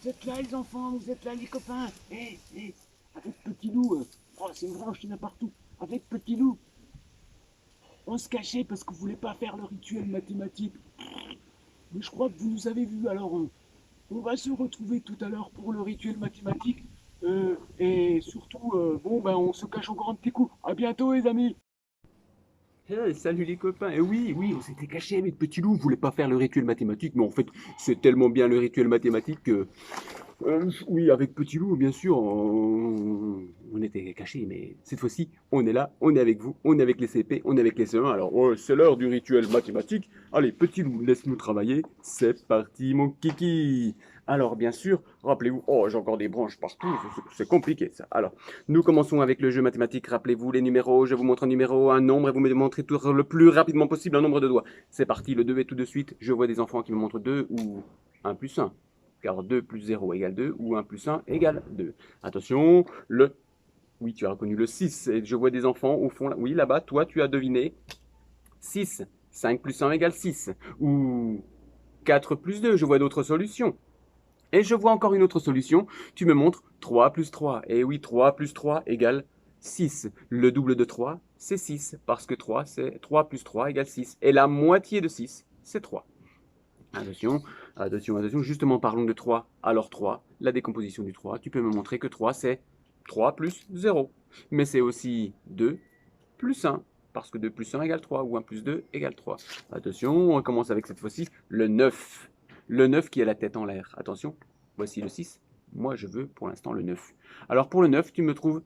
vous êtes là les enfants, vous êtes là les copains. Avec Petit Loup, oh, c'est une branche, il y en a partout. Avec Petit Loup, on se cachait parce qu'on voulait pas faire le rituel mathématique. Mais je crois que vous nous avez vus, alors on va se retrouver tout à l'heure pour le rituel mathématique. Et surtout, bon, ben on se cache encore un petit coup. À bientôt les amis. Salut les copains. Et oui, oui, on s'était caché avec Petit Loup. On voulait pas faire le rituel mathématique, mais en fait, c'est tellement bien le rituel mathématique que, oui, avec Petit Loup, bien sûr, on était cachés, mais cette fois-ci, on est là, on est avec vous, on est avec les CP, on est avec les CE1. Alors, ouais, c'est l'heure du rituel mathématique. Allez, Petit Loup, laisse-nous travailler. C'est parti, mon kiki. Alors, bien sûr, rappelez-vous, oh, j'ai encore des branches partout, c'est compliqué ça. Alors, nous commençons avec le jeu mathématique. Rappelez-vous les numéros, je vous montre un numéro, un nombre, et vous me montrez tout le plus rapidement possible un nombre de doigts. C'est parti, le 2 est tout de suite. Je vois des enfants qui me montrent 2 ou 1 plus 1. Car 2 plus 0 égale 2 ou 1 plus 1 égale 2. Attention, le... Oui, tu as reconnu le 6. Et je vois des enfants au fond. Oui, là-bas, toi, tu as deviné 6. 5 plus 1 égale 6. Ou 4 plus 2, je vois d'autres solutions. Et je vois encore une autre solution. Tu me montres 3 plus 3. Et oui, 3 plus 3 égale 6. Le double de 3, c'est 6. Parce que 3, c'est 3 plus 3 égale 6. Et la moitié de 6, c'est 3. Attention, attention, attention. Justement, parlons de 3. Alors 3, la décomposition du 3, tu peux me montrer que 3, c'est 3 plus 0. Mais c'est aussi 2 plus 1. Parce que 2 plus 1 égale 3, ou 1 plus 2 égale 3. Attention, on commence avec cette fois-ci le 9. Le 9 qui a la tête en l'air. Attention, voici le 6. Moi, je veux pour l'instant le 9. Alors pour le 9, tu me trouves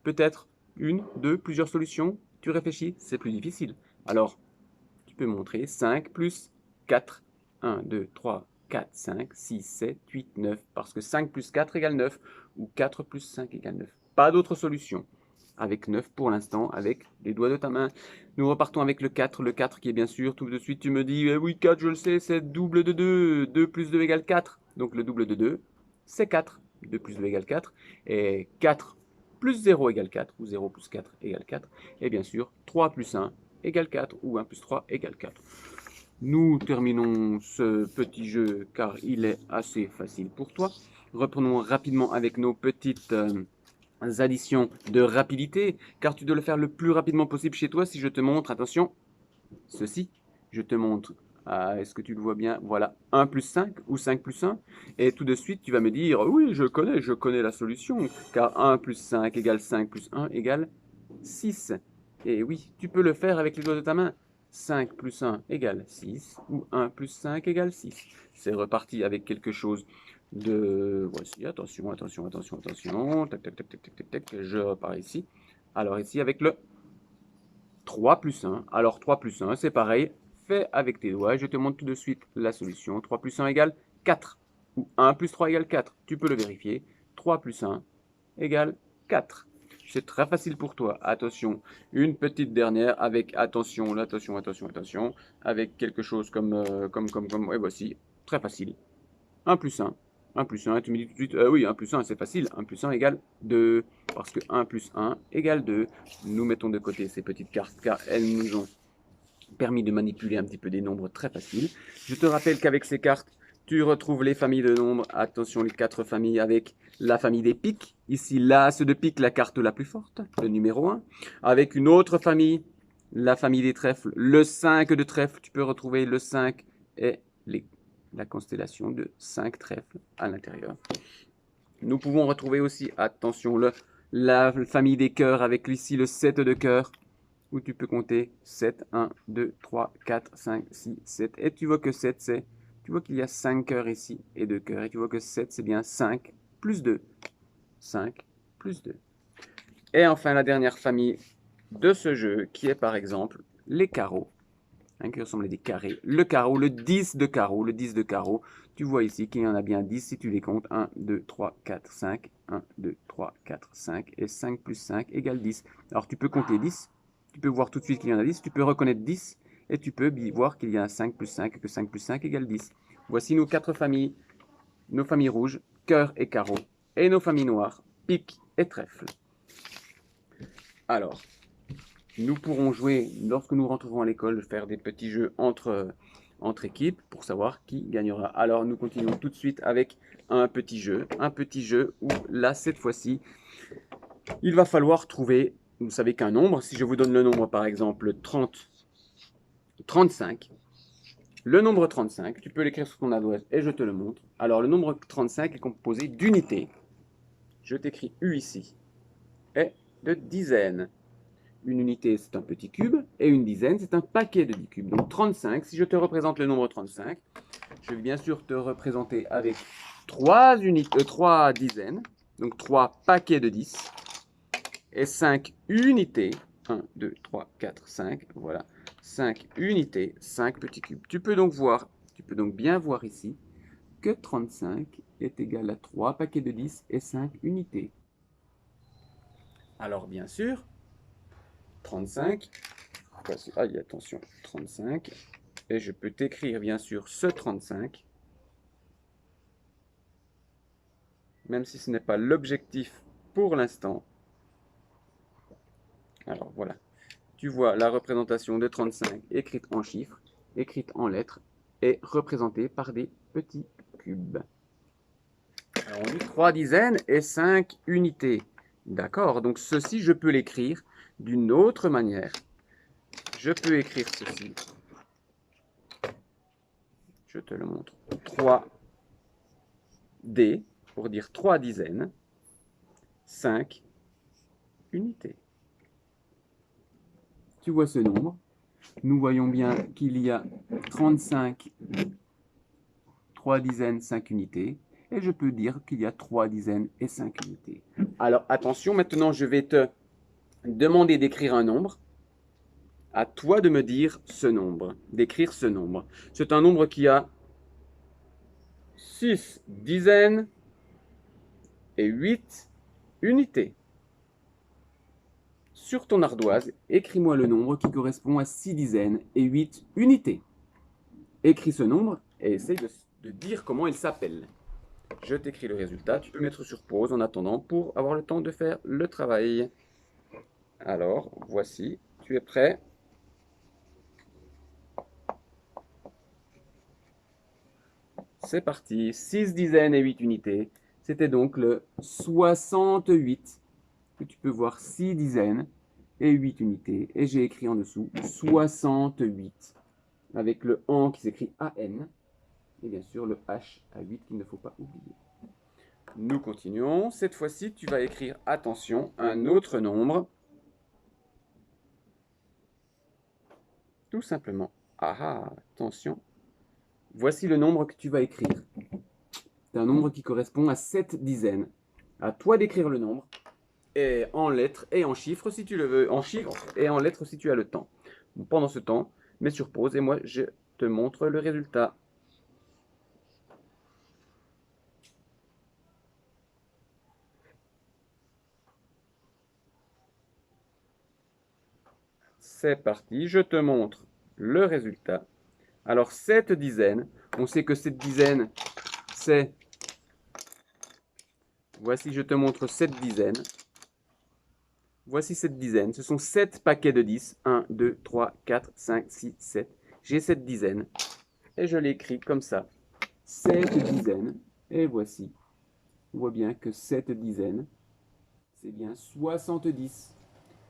peut-être une, deux, plusieurs solutions. Tu réfléchis, c'est plus difficile. Alors, tu peux montrer 5 plus 4. 1, 2, 3, 4, 5, 6, 7, 8, 9. Parce que 5 plus 4 égale 9. Ou 4 plus 5 égale 9. Pas d'autre solution. Avec 9 pour l'instant, avec les doigts de ta main. Nous repartons avec le 4. Le 4 qui est bien sûr, tout de suite tu me dis, eh oui 4 je le sais, c'est double de 2. 2 plus 2 égale 4. Donc le double de 2, c'est 4. 2 plus 2 égale 4. Et 4 plus 0 égale 4. Ou 0 plus 4 égale 4. Et bien sûr, 3 plus 1 égale 4. Ou 1 plus 3 égale 4. Nous terminons ce petit jeu car il est assez facile pour toi. Reprenons rapidement avec nos petites additions de rapidité, car tu dois le faire le plus rapidement possible chez toi. Si je te montre, attention, ceci, je te montre, est-ce que tu le vois bien? Voilà, 1 plus 5 ou 5 plus 1. Et tout de suite, tu vas me dire, oui, je connais la solution, car 1 plus 5 égale 5 plus 1 égale 6. Et oui, tu peux le faire avec les doigts de ta main. 5 plus 1 égale 6, ou 1 plus 5 égale 6. C'est reparti avec quelque chose de... Voici, attention, attention, attention, attention. Tac, tac, tac, tac, tac, tac, tac. Je repars ici. Alors ici, avec le 3 plus 1. Alors 3 plus 1, c'est pareil. Fais avec tes doigts. Je te montre tout de suite la solution. 3 plus 1 égale 4. Ou 1 plus 3 égale 4. Tu peux le vérifier. 3 plus 1 égale 4. C'est très facile pour toi. Attention, une petite dernière avec attention, attention, attention, attention, avec quelque chose comme, et voici, très facile. 1 plus 1. 1 plus 1, tu me dis tout de suite, oui, 1 plus 1, c'est facile. 1 plus 1 égale 2. Parce que 1 plus 1 égale 2. Nous mettons de côté ces petites cartes car elles nous ont permis de manipuler un petit peu des nombres très faciles. Je te rappelle qu'avec ces cartes, tu retrouves les familles de nombres. Attention, les 4 familles avec la famille des piques. Ici, l'as de pique, la carte la plus forte, le numéro 1. Avec une autre famille, la famille des trèfles, le 5 de trèfle. Tu peux retrouver le 5 et la constellation de 5 trèfles à l'intérieur. Nous pouvons retrouver aussi, attention, la famille des cœurs avec ici le 7 de cœur, où tu peux compter 7, 1, 2, 3, 4, 5, 6, 7. Et tu vois que 7, c'est... Tu vois qu'il y a 5 cœurs ici et 2 cœurs. Et tu vois que 7, c'est bien 5 plus 2. 5 plus 2. Et enfin, la dernière famille de ce jeu, qui est par exemple les carreaux. Qui ressemble à des carrés. Le carreau, le 10 de carreau, le 10 de carreau. Tu vois ici qu'il y en a bien 10 si tu les comptes. 1, 2, 3, 4, 5. 1, 2, 3, 4, 5. Et 5 plus 5 égale 10. Alors tu peux compter 10. Tu peux voir tout de suite qu'il y en a 10. Tu peux reconnaître 10. Et tu peux voir qu'il y a 5 plus 5, que 5 plus 5 égale 10. Voici nos 4 familles. Nos familles rouges, cœur et carreau. Et nos familles noires, pique et trèfle. Alors, nous pourrons jouer, lorsque nous rentrerons à l'école, faire des petits jeux entre entre équipes pour savoir qui gagnera. Alors, nous continuons tout de suite avec un petit jeu où là, cette fois-ci, il va falloir trouver, vous savez qu'un nombre, si je vous donne le nombre par exemple 35, le nombre 35, tu peux l'écrire sur ton adresse et je te le montre. Alors, le nombre 35 est composé d'unités. Je t'écris U ici. Et de dizaines. Une unité, c'est un petit cube, et une dizaine, c'est un paquet de 10 cubes. Donc 35, si je te représente le nombre 35, je vais bien sûr te représenter avec 3 dizaines, donc 3 paquets de 10, et 5 unités. 1, 2, 3, 4, 5, voilà. 5 unités, 5 petits cubes. Tu peux donc bien voir ici que 35 est égal à 3 paquets de 10 et 5 unités. Alors bien sûr, 35, voici, aïe, attention, 35, et je peux t'écrire bien sûr ce 35, même si ce n'est pas l'objectif pour l'instant. Alors voilà, tu vois la représentation de 35 écrite en chiffres, écrite en lettres, et représentée par des petits cubes. Alors on dit 3 dizaines et 5 unités. D'accord, donc ceci je peux l'écrire d'une autre manière. Je peux écrire ceci. Je te le montre. 3D pour dire 3 dizaines, 5 unités. Tu vois ce nombre. Nous voyons bien qu'il y a 35, 3 dizaines, 5 unités. Et je peux dire qu'il y a 3 dizaines et 5 unités. Alors attention, maintenant je vais te demander d'écrire un nombre. À toi de me dire ce nombre, d'écrire ce nombre. C'est un nombre qui a 6 dizaines et 8 unités. Sur ton ardoise, écris-moi le nombre qui correspond à 6 dizaines et 8 unités. Écris ce nombre et essaye de dire comment il s'appelle. Je t'écris le résultat, tu peux mettre sur pause en attendant pour avoir le temps de faire le travail. Alors, voici, tu es prêt? C'est parti, 6 dizaines et 8 unités. C'était donc le 68, que tu peux voir 6 dizaines et 8 unités. Et j'ai écrit en dessous 68, avec le AN qui s'écrit AN, et bien sûr le H à 8 qu'il ne faut pas oublier. Nous continuons. Cette fois-ci, tu vas écrire, attention, un autre nombre. Tout simplement. Ah, attention. Voici le nombre que tu vas écrire. C'est un nombre qui correspond à 7 dizaines. À toi d'écrire le nombre, et en lettres et en chiffres si tu le veux, en chiffres et en lettres si tu as le temps. Pendant ce temps, mets sur pause et moi je te montre le résultat. C'est parti, je te montre le résultat. Alors 7 dizaines, on sait que 7 dizaines c'est... Voici, je te montre 7 dizaines. Voici 7 dizaines, ce sont 7 paquets de 10. 1, 2, 3, 4, 5, 6, 7. J'ai 7 dizaines et je l'écris comme ça. 7 dizaines, et voici. On voit bien que 7 dizaines, c'est bien 70.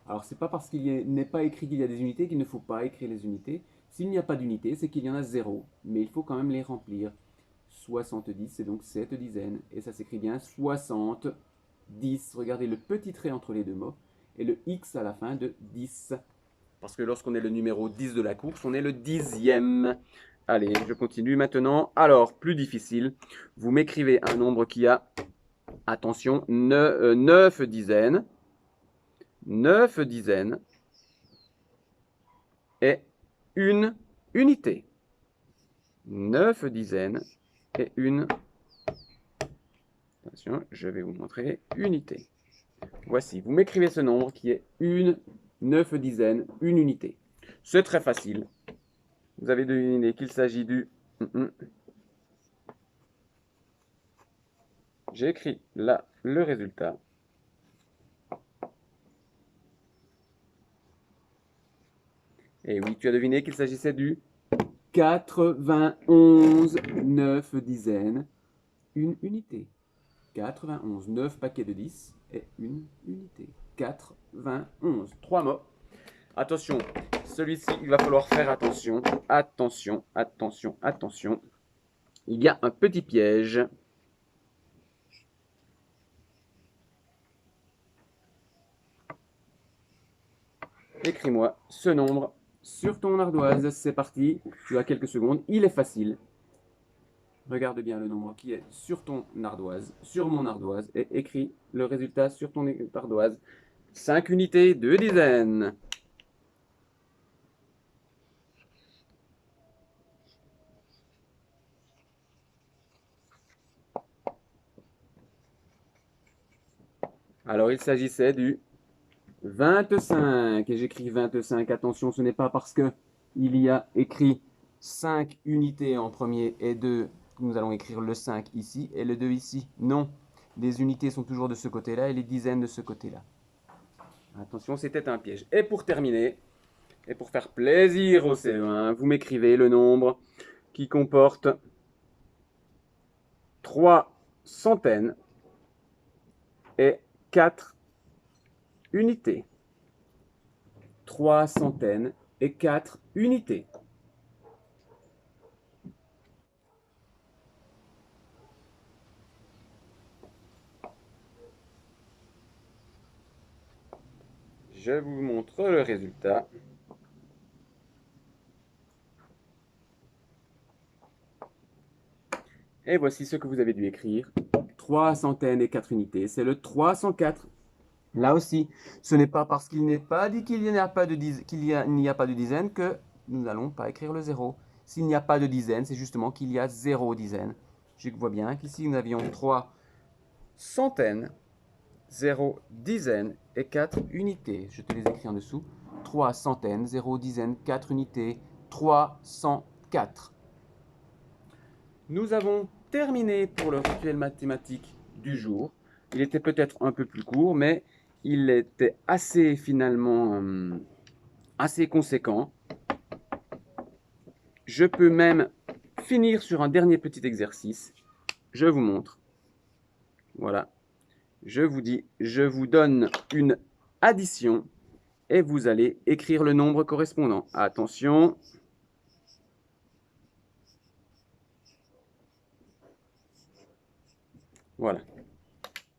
Alors, c'est pas parce qu'il n'est pas écrit qu'il y a des unités qu'il ne faut pas écrire les unités. S'il n'y a pas d'unités, c'est qu'il y en a 0. Mais il faut quand même les remplir. 70, c'est donc 7 dizaines. Et ça s'écrit bien 60, 10. Regardez le petit trait entre les deux mots. Et le X à la fin de 10. Parce que lorsqu'on est le numéro 10 de la course, on est le 10e. Allez, je continue maintenant. Alors, plus difficile. Vous m'écrivez un nombre qui a, attention, 9 dizaines. 9 dizaines et une unité. 9 dizaines et une... Attention, je vais vous montrer unité. Voici, vous m'écrivez ce nombre qui est 9 dizaines, une unité. C'est très facile. Vous avez deviné qu'il s'agit du... J'ai écrit là le résultat. Et oui, tu as deviné qu'il s'agissait du 91, 9 dizaines, une unité. 91, 9 paquets de 10 et une unité. 91, 3 mots. Attention, celui-ci, il va falloir faire attention. Attention, attention, attention. Il y a un petit piège. Écris-moi ce nombre sur ton ardoise. C'est parti. Tu as quelques secondes. Il est facile. Regarde bien le nombre qui est sur ton ardoise, sur mon ardoise, et écris le résultat sur ton ardoise. 5 unités, 2 dizaines. Alors, il s'agissait du 25. Et j'écris 25. Attention, ce n'est pas parce que il y a écrit 5 unités en premier et 2, nous allons écrire le 5 ici et le 2 ici. Non, les unités sont toujours de ce côté-là et les dizaines de ce côté-là. Attention, c'était un piège. Et pour terminer, et pour faire plaisir au CE1, vous m'écrivez le nombre qui comporte 3 centaines et 4 unités. 3 centaines et 4 unités. Je vous montre le résultat. Et voici ce que vous avez dû écrire. 3 centaines et 4 unités, c'est le 304. Là aussi, ce n'est pas parce qu'il n'est pas dit qu'il n'y a pas de dizaine que nous n'allons pas écrire le 0. S'il n'y a pas de dizaine, c'est justement qu'il y a 0 dizaine. Je vois bien qu'ici nous avions 3 centaines, 0 dizaines et 4 unités. Je te les écris en dessous. 3 centaines, 0 dizaines, 4 unités, 304. Nous avons terminé pour le rituel mathématique du jour. Il était peut-être un peu plus court, mais il était assez finalement assez conséquent. Je peux même finir sur un dernier petit exercice. Je vous montre. Voilà. Je vous donne une addition et vous allez écrire le nombre correspondant. Attention. Voilà.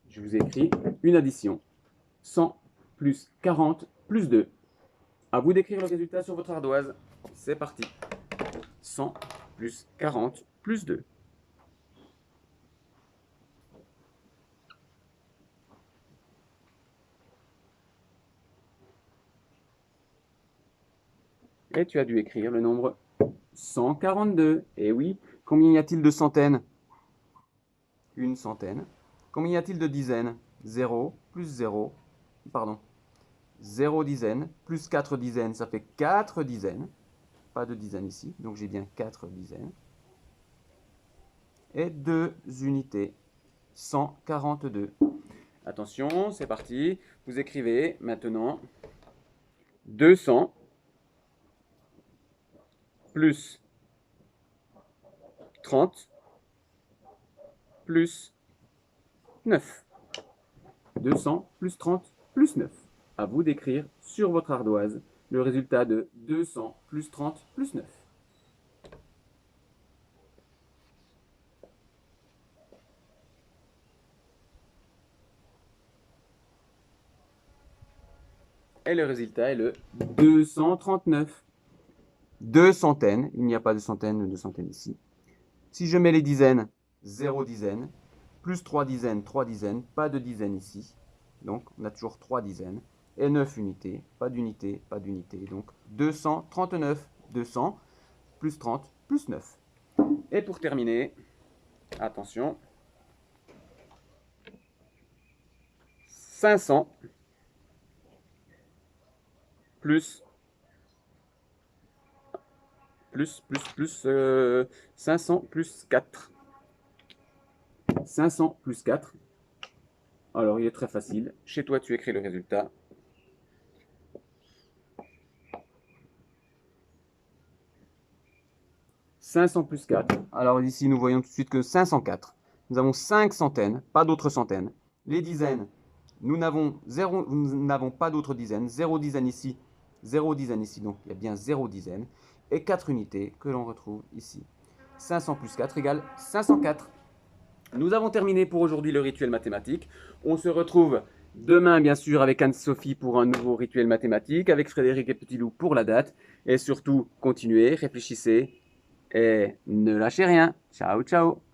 Je vous ai écrit une addition. 100 plus 40 plus 2. À vous d'écrire le résultat sur votre ardoise. C'est parti. 100 plus 40 plus 2. Et tu as dû écrire le nombre 142. Et oui, combien y a-t-il de centaines? Une centaine. Combien y a-t-il de dizaines? 0 plus 0, pardon, 0 dizaines, plus 4 dizaines, ça fait 4 dizaines. Pas de dizaines ici, donc j'ai bien 4 dizaines. Et 2 unités, 142. Attention, c'est parti. Vous écrivez maintenant 200 plus 30 plus 9. 200 plus 30 plus 9. À vous d'écrire sur votre ardoise le résultat de 200 plus 30 plus 9. Et le résultat est le 239. 2 centaines, il n'y a pas de centaines ici. Si je mets les dizaines, 0 dizaines, plus 3 dizaines, 3 dizaines, pas de dizaines ici. Donc on a toujours 3 dizaines. Et 9 unités, pas d'unité, pas d'unité. Donc 239, 200, plus 30, plus 9. Et pour terminer, attention, 500 plus 500 plus 4. 500 plus 4. Alors, il est très facile. Chez toi, tu écris le résultat. 500 plus 4. Alors ici, nous voyons tout de suite que 504. Nous avons 5 centaines, pas d'autres centaines. Les dizaines, nous n'avons pas d'autres dizaines. 0 dizaine ici, 0 dizaine ici, donc il y a bien 0 dizaine. Et 4 unités que l'on retrouve ici. 500 plus 4 égale 504. Nous avons terminé pour aujourd'hui le rituel mathématique. On se retrouve demain, bien sûr, avec Anne-Sophie pour un nouveau rituel mathématique, avec Frédéric et Petit Loup pour la date. Et surtout, continuez, réfléchissez et ne lâchez rien. Ciao, ciao.